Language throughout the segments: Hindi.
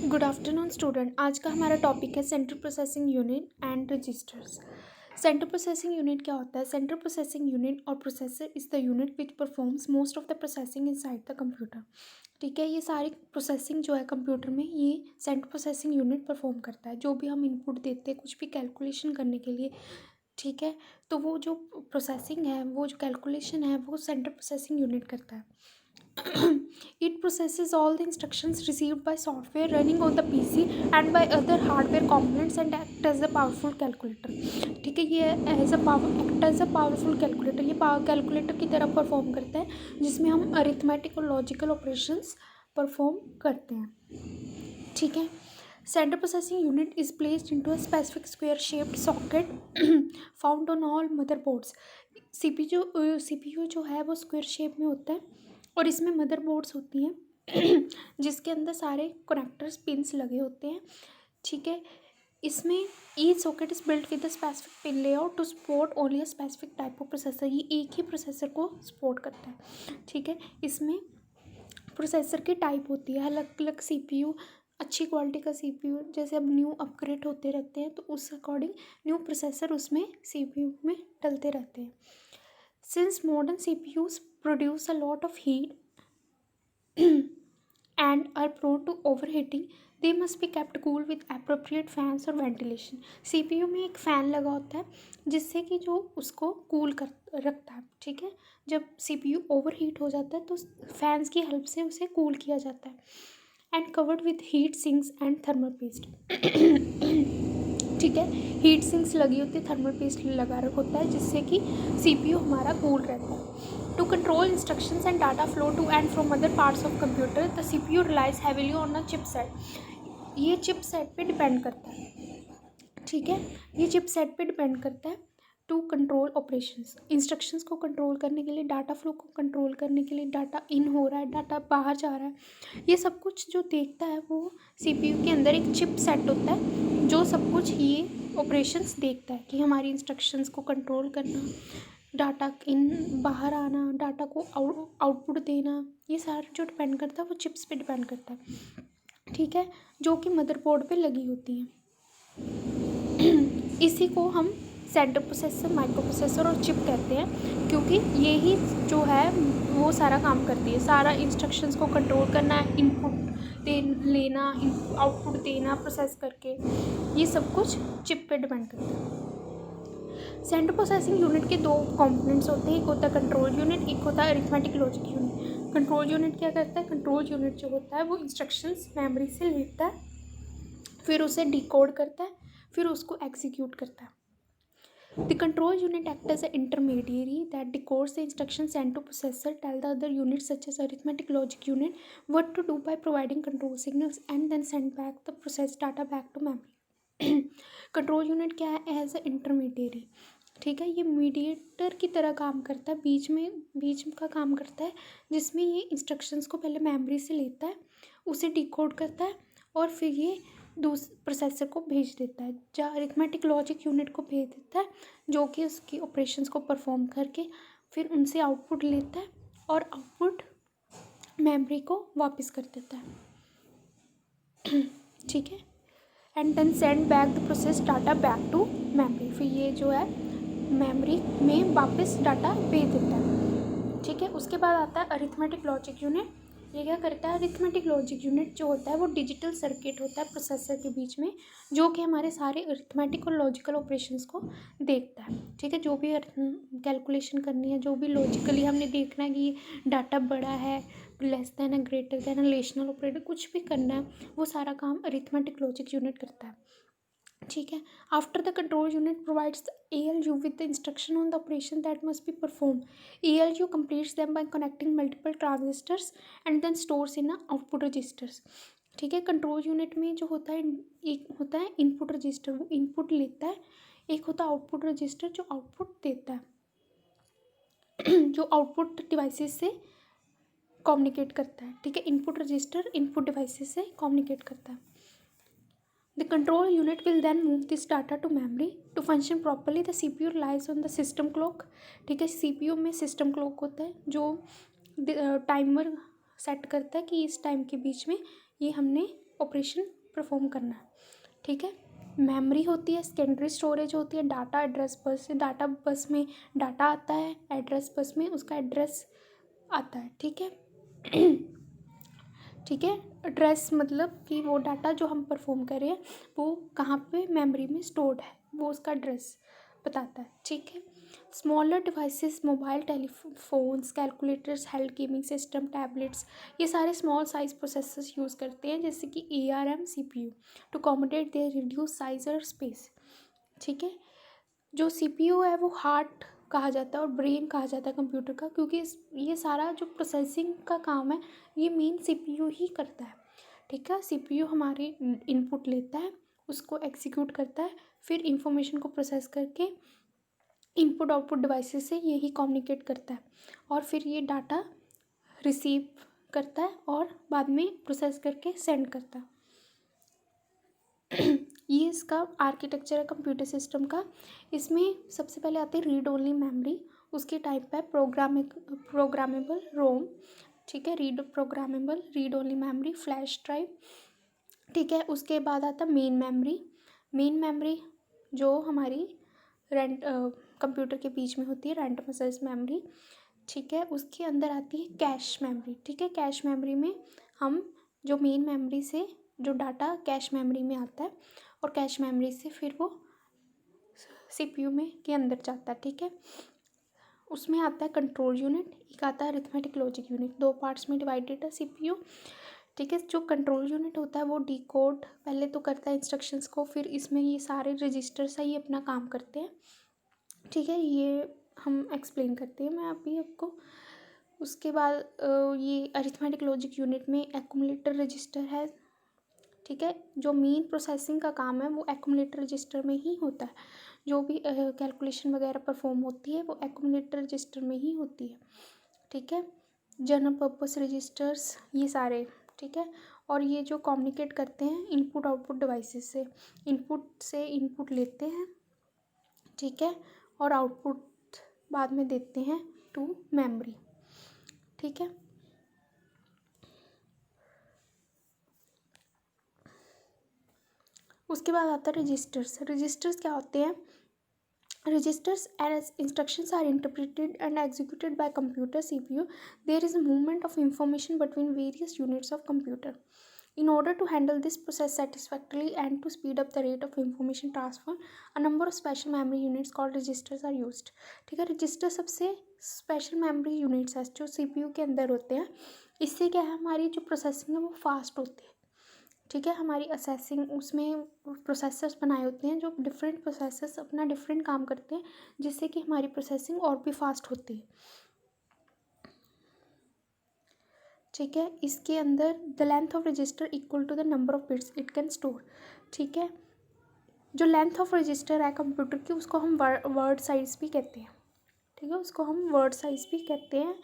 Good afternoon student. आज का हमारा टॉपिक है central processing unit and registers. Central processing unit क्या होता है? सेंट्रल प्रोसेसिंग यूनिट और processor is the unit which performs most of the processing inside the computer. ठीक है, ये सारी प्रोसेसिंग जो है कंप्यूटर में, ये सेंट्रल प्रोसेसिंग यूनिट परफॉर्म करता है। जो भी हम इनपुट देते हैं कुछ भी कैलकुलेशन करने के लिए, ठीक है, तो वो जो प्रोसेसिंग है, वो जो कैलकुलेशन है, वो सेंट्रल प्रोसेसिंग यूनिट करता है। It processes all the instructions received by software running on the PC and by other hardware components and act as a powerful calculator। ठीक है, ये act as a powerful calculator, ये पावर कैलकुलेटर की तरह परफॉर्म करता है, जिसमें हम अरिथमेटिक और लॉजिकल ऑपरेशंस परफॉर्म करते हैं। ठीक है, central processing unit is placed into a specific square shaped socket found on all motherboards. CPU जो है वो स्क्वायर शेप में होता है और इसमें मदरबोर्ड्स होती हैं जिसके अंदर सारे कनेक्टर्स पिंस लगे होते हैं। ठीक है, इसमें each socket is built with the specific pin layout to support only a specific type of processor. ये एक ही प्रोसेसर को सपोर्ट करता है। ठीक है, इसमें प्रोसेसर की टाइप होती है, अलग अलग सीपीयू, अच्छी क्वालिटी का सीपीयू जैसे अब न्यू अपग्रेड होते रहते हैं तो उस अकॉर्डिंग न्यू प्रोसेसर उसमें सीपीयू में डलते रहते हैं। Since modern CPUs produce a lot of heat and are prone to overheating, they must be kept cool with appropriate fans और ventilation। CPU में एक फ़ैन लगा होता है जिससे कि जो उसको कूल कर रखता है। ठीक है, जब CPU ओवरहीट हो जाता है तो फैंस की हेल्प से उसे कूल किया जाता है। And covered with heat sinks and thermal paste. ठीक है, हीट सिंक्स लगी होती है, थर्मल पेस्ट लगा रखा होता है जिससे कि CPU हमारा कूल रहता है। To control instructions and data flow to and from other parts of computer, the CPU relies heavily on a chipset। ये चिपसेट पे डिपेंड करता है। ठीक है, ये चिपसेट पे डिपेंड करता है। टू कंट्रोल ऑपरेशंस, इंस्ट्रक्शंस को कंट्रोल करने के लिए, डाटा फ्लो को कंट्रोल करने के लिए, डाटा इन हो रहा है, डाटा बाहर जा रहा है, ये सब कुछ जो देखता है वो CPU के अंदर एक चिपसेट होता है जो सब कुछ ये ऑपरेशंस देखता है कि हमारी इंस्ट्रक्शंस को कंट्रोल करना, डाटा इन बाहर आना, डाटा को आउटपुट देना, ये सारा जो डिपेंड करता है वो चिप्स पे डिपेंड करता है। ठीक है, जो कि मदरबोर्ड पे लगी होती हैं। इसी को हम सेंट्रल प्रोसेसर, माइक्रो प्रोसेसर और चिप कहते हैं, क्योंकि ये ही जो है वो सारा काम करती है। सारा इंस्ट्रक्शंस को कंट्रोल करना, इनपुट दे लेना, आउटपुट देना प्रोसेस करके, ये सब कुछ चिप पे डिपेंड करता है। सेंट्रल प्रोसेसिंग यूनिट के दो कंपोनेंट्स होते हैं, एक होता है कंट्रोल यूनिट, एक होता है arithmetic logic unit. Control unit क्या करता है? कंट्रोल यूनिट जो होता है वो इंस्ट्रक्शंस मेमोरी से लेता है, फिर उसे डिकोड करता है, फिर उसको एग्जीक्यूट करता है। The control unit acts as an intermediary that decodes the instructions sent to processor, tell the other units such as arithmetic logic unit what to do by providing control signals, and then send back the processed data back to memory। Control unit क्या है? As a intermediary. ठीक है, ये मीडिएटर की तरह काम करता है, बीच का काम करता है, जिसमें ये इंस्ट्रक्शंस को पहले मेमोरी से लेता है, उसे डिकोड करता है और फिर ये प्रोसेसर को भेज देता है, या अरिथमेटिक लॉजिक यूनिट को भेज देता है, जो कि उसकी ऑपरेशंस को परफॉर्म करके फिर उनसे आउटपुट लेता है और आउटपुट मेमोरी को वापस कर देता है। ठीक है, and then send back the process data back to memory. फिर ये जो है मेमोरी में वापस डाटा भेज देता है। ठीक है, उसके बाद आता है अरिथमेटिक लॉजिक यूनिट। ये क्या करता है? अरिथमेटिक लॉजिक यूनिट जो होता है वो डिजिटल सर्किट होता है प्रोसेसर के बीच में, जो कि हमारे सारे अरिथमेटिक और लॉजिकल ऑपरेशंस को देखता है। ठीक है, जो भी कैलकुलेशन करनी है, जो भी लॉजिकली हमने देखना है कि डाटा बड़ा है, लेस देन है, ग्रेटर देन है, रिलेशनल ऑपरेटर, कुछ भी करना है, वो सारा काम अरिथमेटिक लॉजिक यूनिट करता है। ठीक है, after the control unit provides the ALU with the instruction on the operation that must be perform. ALU completes them by connecting multiple transistors and then stores in a output registers। ठीक है, कंट्रोल यूनिट में जो होता है, एक होता है इनपुट रजिस्टर, वो इनपुट लेता है, एक होता है आउटपुट रजिस्टर जो आउटपुट देता है, जो आउटपुट डिवाइसेस से कम्युनिकेट करता है। ठीक है, इनपुट रजिस्टर इनपुट डिवाइसेस से कम्युनिकेट करता है। The control unit will then move this data to memory to function properly. The CPU relies on the system clock। ठीक है, CPU में सिस्टम क्लॉक होता है जो टाइमर सेट करता है कि इस टाइम के बीच में ये हमने ऑपरेशन परफॉर्म करना है, ठीक है। मेमोरी होती है, सेकेंडरी स्टोरेज होती है, डाटा एड्रेस बस, डाटा बस में डाटा आता है, एड्रेस बस में उसका एड्रेस आता है, ठीक है। ठीक है, एड्रेस मतलब कि वो डाटा जो हम परफॉर्म कर रहे हैं वो कहाँ पे मेमोरी में स्टोर्ड है, वो उसका एड्रेस बताता है, ठीक है। Smaller devices, mobile telephones, calculators, health, gaming system, tablets, ये सारे स्मॉल साइज प्रोसेसर्स यूज़ करते हैं, जैसे कि ARM CPU to accommodate their reduce size और स्पेस, ठीक है। जो CPU है वो हार्ट कहा जाता है और ब्रेन कहा जाता है कंप्यूटर का, क्योंकि ये सारा जो प्रोसेसिंग का काम है ये मेन CPU ही करता है, ठीक है। CPU हमारी इनपुट लेता है, उसको एग्जीक्यूट करता है, फिर इंफॉर्मेशन को प्रोसेस करके इनपुट आउटपुट डिवाइसेस से यही कम्युनिकेट करता है और फिर ये डाटा रिसीव करता है और बाद में प्रोसेस करके सेंड करता है। ये इसका आर्किटेक्चर है कंप्यूटर सिस्टम का। इसमें सबसे पहले आती है रीड ओनली मेमोरी, उसके टाइप है प्रोग्रामेबल रोम, ठीक है, programmable read only memory, flash drive, ठीक है। उसके बाद आता है मेन मेमोरी जो हमारी कंप्यूटर के बीच में होती है, रैंडम एक्सेस मेमोरी, ठीक है। उसके अंदर आती है कैश मेमोरी, ठीक है। कैश मेमोरी में हम जो मेन मेमोरी से जो डाटा कैश मेमोरी में आता है और कैश मेमोरी से फिर वो CPU में के अंदर जाता है, ठीक है। उसमें आता है कंट्रोल यूनिट, एक आता है अरिथमेटिक लॉजिक यूनिट, दो पार्ट्स में डिवाइडेड है CPU, ठीक है। जो कंट्रोल यूनिट होता है वो डिकोड पहले तो करता है इंस्ट्रक्शंस को, फिर इसमें ये सारे रजिस्टर्स है ये अपना काम करते हैं, ठीक है। ये हम एक्सप्लेन करते हैं मैं अभी आपको। उसके बाद ये अरिथमेटिक लॉजिक यूनिट में एक्यूमुलेटर रजिस्टर है, ठीक है। जो मेन प्रोसेसिंग का काम है वो एक्यूमुलेटर रजिस्टर में ही होता है, जो भी कैलकुलेशन वगैरह परफॉर्म होती है वो एक्यूमुलेटर रजिस्टर में ही होती है, ठीक है। जनरल पर्पस रजिस्टर्स ये सारे, ठीक है। और ये जो कम्युनिकेट करते हैं इनपुट आउटपुट डिवाइसेस से इनपुट लेते हैं, ठीक है, और आउटपुट बाद में देते हैं टू मेमोरी, ठीक है। उसके बाद आता है रजिस्टर्स क्या होते हैं। Registers as instructions are interpreted and executed by computer CPU. There is a movement of information between various units of computer. In order to handle this process satisfactorily and to speed up the rate of information transfer, a number of special memory units called registers are used. ठीक है, रजिस्टर सबसे स्पेशल मेमोरी यूनिट्स है जो CPU के अंदर होते हैं। इससे क्या है, हमारी जो प्रोसेसिंग है वो फास्ट होती है, ठीक है। हमारी असेसिंग उसमें प्रोसेसर्स बनाए होते हैं, जो डिफरेंट प्रोसेसर्स अपना डिफरेंट काम करते हैं, जिससे कि हमारी प्रोसेसिंग और भी फास्ट होती है, ठीक है। इसके अंदर the length of register equal to the number of bits it can store, ठीक है। जो लेंथ ऑफ रजिस्टर है कंप्यूटर की उसको हम वर्ड साइज भी कहते हैं, ठीक है, उसको हम वर्ड साइज भी कहते हैं,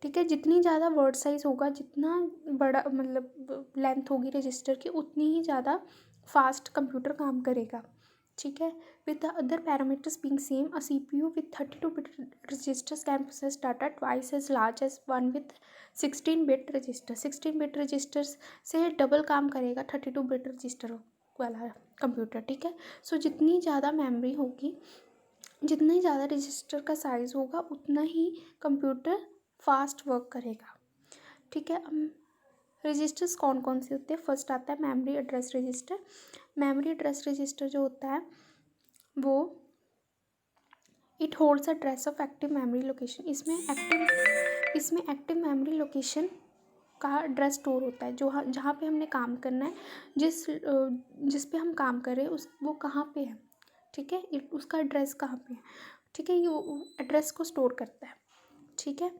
ठीक है। जितनी ज़्यादा वर्ड साइज होगा, जितना बड़ा मतलब लेंथ होगी रजिस्टर की, उतनी ही ज़्यादा फास्ट कंप्यूटर काम करेगा, ठीक है। With the other parameters being same, a CPU with 32 bit registers can process data twice as large as one with 16 bit register. 16 bit registers से डबल काम करेगा 32 बिट रजिस्टर वाला कंप्यूटर, ठीक है। सो जितनी ज़्यादा मेमोरी होगी, जितनी ज़्यादा रजिस्टर का साइज़ होगा, उतना ही कंप्यूटर फास्ट वर्क करेगा, ठीक है। रजिस्टर्स कौन कौन से होते हैं। फर्स्ट आता है memory address register. Memory address register जो होता है वो it holds address of active memory location. इसमें एक्टिव मेमोरी लोकेशन का एड्रेस स्टोर होता है, जो जहाँ पे हमने काम करना है, जिस पे हम काम कर रहे हैं वो कहाँ पे है, ठीक है, उसका एड्रेस कहाँ पे है, ठीक है। ये एड्रेस को स्टोर करता है, ठीक है।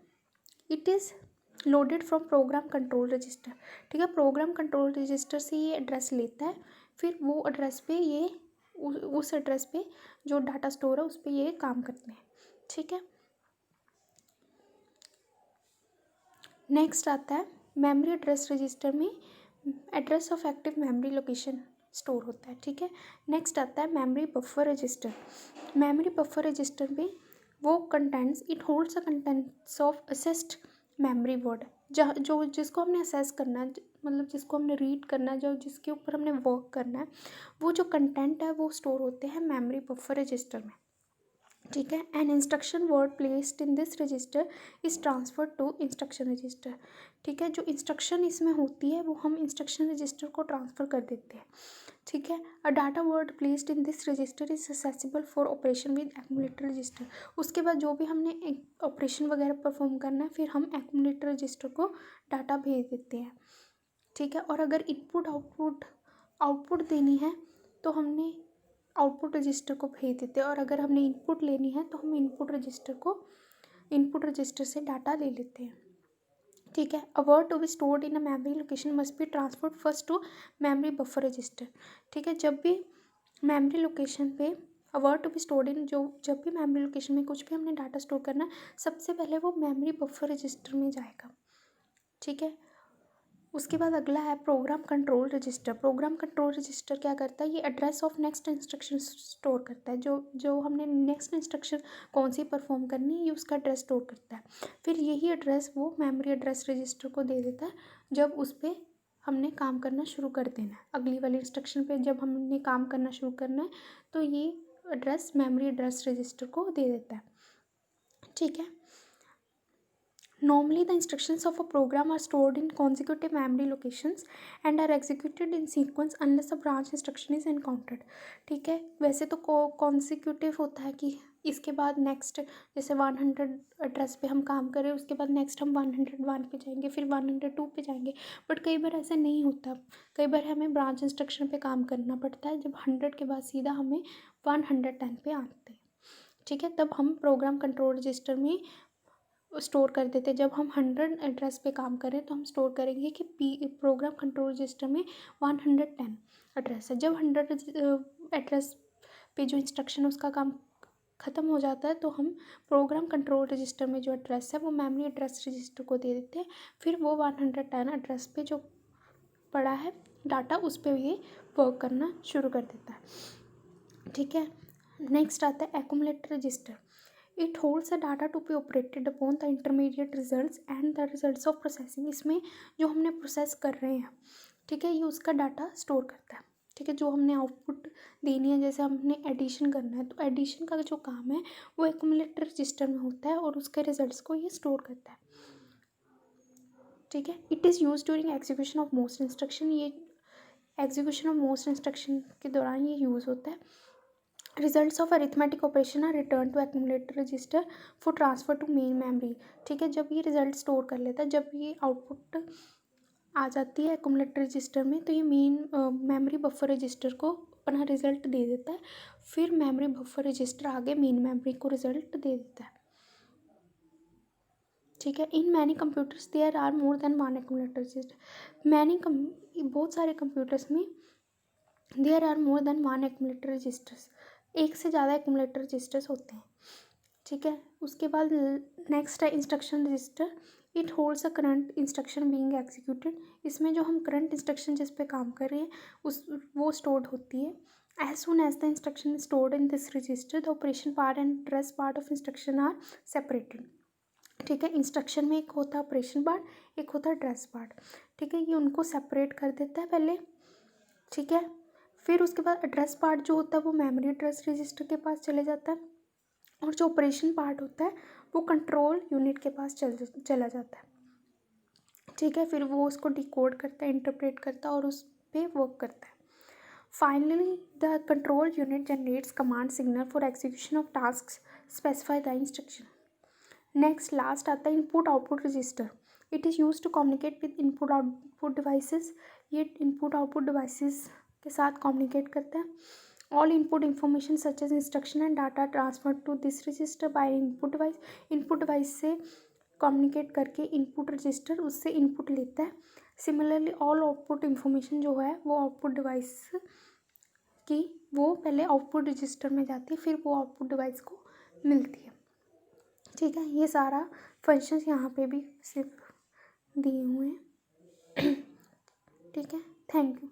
It is loaded from program control register, ठीक है। प्रोग्राम कंट्रोल रजिस्टर से ये एड्रेस लेता है, फिर वो एड्रेस पे ये उस एड्रेस पे जो डाटा स्टोर है उस पर ये काम करते हैं, ठीक है। नेक्स्ट आता है मेमोरी एड्रेस रजिस्टर में address of active memory location store होता है, ठीक है। नेक्स्ट आता है memory buffer register. Memory buffer register में वो contents it holds a contents of assessed memory word, जो जिसको हमने असेस करना है, मतलब जिसको हमने रीड करना है, जो जिसके ऊपर हमने वर्क करना है, वो जो कंटेंट है वो स्टोर होते हैं मेमोरी बफर रजिस्टर में। ठीक है, an instruction word placed in this register is transfer to instruction register. ठीक है, जो इंस्ट्रक्शन इसमें होती है वो हम इंस्ट्रक्शन रजिस्टर को ट्रांसफ़र कर देते हैं। ठीक है, अ data word placed in this register is accessible for operation with accumulator register. उसके बाद जो भी हमने ऑपरेशन वगैरह परफॉर्म करना है, फिर हम एक्यूमुलेटर रजिस्टर को डाटा भेज देते हैं। ठीक है, और अगर इनपुट आउटपुट देनी है तो हमने आउटपुट रजिस्टर को भेज देते हैं, और अगर हमने इनपुट लेनी है तो हम इनपुट रजिस्टर से डाटा ले लेते हैं। ठीक है, a word to be stored in a memory location must be transferred first to memory buffer register. ठीक है, जब भी मेमोरी लोकेशन पे a word to be stored in, जब भी मेमोरी लोकेशन में कुछ भी हमने डाटा स्टोर करना है, सबसे पहले वो मेमोरी बफर रजिस्टर में जाएगा। ठीक है, उसके बाद अगला है program control register. Program control register क्या करता है, ये address of next instruction store करता है। जो हमने नेक्स्ट इंस्ट्रक्शन कौन सी परफॉर्म करनी है, ये उसका एड्रेस स्टोर करता है। फिर यही एड्रेस वो मेमोरी एड्रेस रजिस्टर को दे देता है जब उस पर हमने काम करना शुरू कर देना है। अगली वाली इंस्ट्रक्शन पे जब हमने काम करना शुरू करना है तो ये एड्रेस मेमोरी एड्रेस रजिस्टर को दे देता है। ठीक है, normally the instructions of a program are stored in consecutive memory locations and are executed in sequence unless a branch instruction is encountered। ठीक है, वैसे तो consecutive होता है कि इसके बाद नेक्स्ट, जैसे 100 एड्रेस पे हम काम करें, उसके बाद नेक्स्ट हम 101 पे जाएंगे, फिर 102 पे जाएंगे। बट कई बार ऐसा नहीं होता, कई बार हमें ब्रांच इंस्ट्रक्शन पे काम करना पड़ता है, जब 100 के बाद सीधा हमें 110 पे आते हैं। ठीक है, तब हम प्रोग्राम कंट्रोल रजिस्टर में स्टोर कर देते। जब हम 100 एड्रेस पे काम करें तो हम स्टोर करेंगे कि प्रोग्राम कंट्रोल रजिस्टर में 110 एड्रेस है। जब 100 एड्रेस पे जो इंस्ट्रक्शन उसका काम ख़त्म हो जाता है तो हम प्रोग्राम कंट्रोल रजिस्टर में जो एड्रेस है वो मेमोरी एड्रेस रजिस्टर को दे देते हैं। फिर वो 110 एड्रेस पे जो पड़ा है डाटा, उस पर ये वर्क करना शुरू कर देता है। ठीक है, नेक्स्ट आता है accumulator register. It holds the data to be operated upon the intermediate results and the results of processing. इसमें जो हमने प्रोसेस कर रहे हैं, ठीक है, ये उसका डाटा स्टोर करता है। ठीक है, जो हमने आउटपुट देनी है, जैसे हमने एडिशन करना है तो एडिशन का जो काम है वो एक्यूमुलेटर रजिस्टर में होता है और उसके रिजल्ट्स को ये स्टोर करता है। ठीक है, it is use during execution of most instruction. ये एग्जीक्यूशन ऑफ मोस्ट इंस्ट्रक्शन के दौरान ये यूज़ होता है। Results of arithmetic operation are return to accumulator register for transfer to main memory. ठीक है, जब ये रिजल्ट स्टोर कर लेता है, जब ये आउटपुट आ जाती है एक्यूमुलेटर रजिस्टर में, तो ये मेन मेमोरी बफर रजिस्टर को अपना रिजल्ट दे देता है। फिर मेमोरी बफर रजिस्टर आगे मेन मेमोरी को रिजल्ट दे देता है। ठीक है, in many computers there are more than one accumulator register. बहुत सारे कंप्यूटर्स में there are more than one accumulator registers, एक से ज़्यादा एक्यूमुलेटर रजिस्टर्स होते हैं। ठीक है, उसके बाद नेक्स्ट है instruction register. It holds a current instruction being executed. इसमें जो हम करंट इंस्ट्रक्शन जिस पे काम कर रहे हैं वो स्टोर्ड होती है। As soon as the instruction stored in this register the operation part and address part of instruction are separated. ठीक है, इंस्ट्रक्शन में एक होता है ऑपरेशन पार्ट, एक होता है एड्रेस पार्ट। ठीक है, ये उनको सेपरेट कर देता है पहले। ठीक है, फिर उसके बाद एड्रेस पार्ट जो होता है वो मेमोरी एड्रेस रजिस्टर के पास चले जाता है, और जो ऑपरेशन पार्ट होता है वो कंट्रोल यूनिट के पास चला जाता है। ठीक है, फिर वो उसको डिकोड करता है, इंटरप्रेट करता है और उस पर वर्क करता है। Finally the control unit generates command signal for execution of task specify the instruction. Next last आता है input output register. It is use to communicate with input output devices. ये इनपुट आउटपुट डिवाइसेस के साथ कम्युनिकेट करता है। All input information such as instruction and data transfer to this register by input device. Input device से कम्युनिकेट करके इनपुट रजिस्टर उससे इनपुट लेता है। सिमिलरली ऑल आउटपुट इंफॉर्मेशन जो है वो आउटपुट डिवाइस की वो पहले आउटपुट रजिस्टर में जाती है, फिर वो आउटपुट डिवाइस को मिलती है। ठीक है, ये सारा फंक्शंस यहाँ पे भी सिर्फ दिए हुए हैं। ठीक है, थैंक यू।